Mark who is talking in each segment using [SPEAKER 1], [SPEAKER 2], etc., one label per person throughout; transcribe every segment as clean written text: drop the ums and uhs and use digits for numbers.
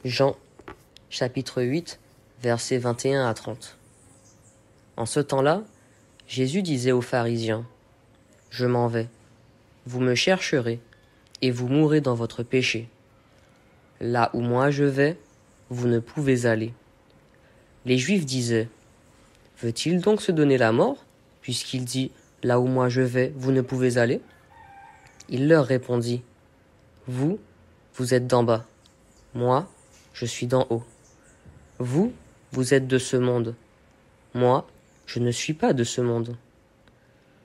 [SPEAKER 1] Jean, chapitre 8, versets 21 à 30. En ce temps-là, Jésus disait aux pharisiens, « Je m'en vais, vous me chercherez, et vous mourrez dans votre péché. Là où moi je vais, vous ne pouvez aller. » Les Juifs disaient, « Veut-il donc se donner la mort, puisqu'il dit, « Là où moi je vais, vous ne pouvez aller ?» » Il leur répondit, « Vous, vous êtes d'en bas, moi, je suis d'en haut. Vous, vous êtes de ce monde, moi, je ne suis pas de ce monde.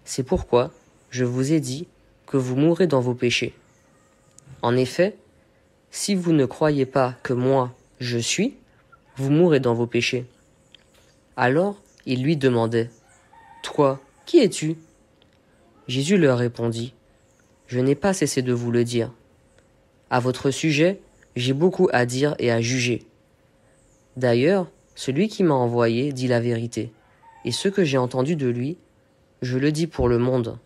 [SPEAKER 1] C'est pourquoi je vous ai dit que vous mourrez dans vos péchés. En effet, si vous ne croyez pas que moi, je suis, vous mourrez dans vos péchés. » Alors ils lui demandaient, « Toi, qui es-tu » Jésus leur répondit, « Je n'ai pas cessé de vous le dire. À votre sujet, j'ai beaucoup à dire et à juger. D'ailleurs, celui qui m'a envoyé dit la vérité, et ce que j'ai entendu de lui, je le dis pour le monde. »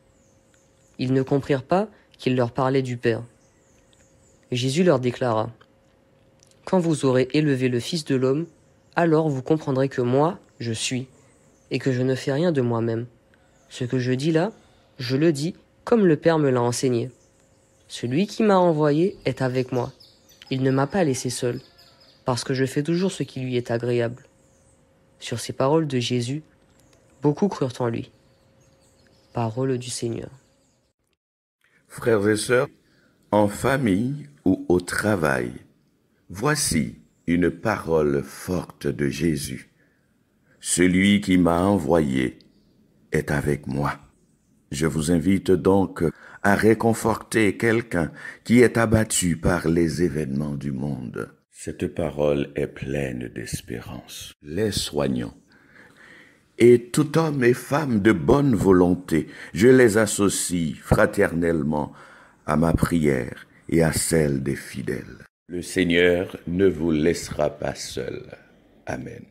[SPEAKER 1] Ils ne comprirent pas qu'il leur parlait du Père. Jésus leur déclara, « Quand vous aurez élevé le Fils de l'homme, alors vous comprendrez que moi, je suis, et que je ne fais rien de moi-même. Ce que je dis là, je le dis comme le Père me l'a enseigné. Celui qui m'a envoyé est avec moi. Il ne m'a pas laissé seul, parce que je fais toujours ce qui lui est agréable. » Sur ces paroles de Jésus, beaucoup crurent en lui. Parole du Seigneur.
[SPEAKER 2] Frères et sœurs, en famille ou au travail, voici une parole forte de Jésus. Celui qui m'a envoyé est avec moi. Je vous invite donc à réconforter quelqu'un qui est abattu par les événements du monde. Cette parole est pleine d'espérance. Les soignants et tout homme et femme de bonne volonté, je les associe fraternellement à ma prière et à celle des fidèles. Le Seigneur ne vous laissera pas seul. Amen.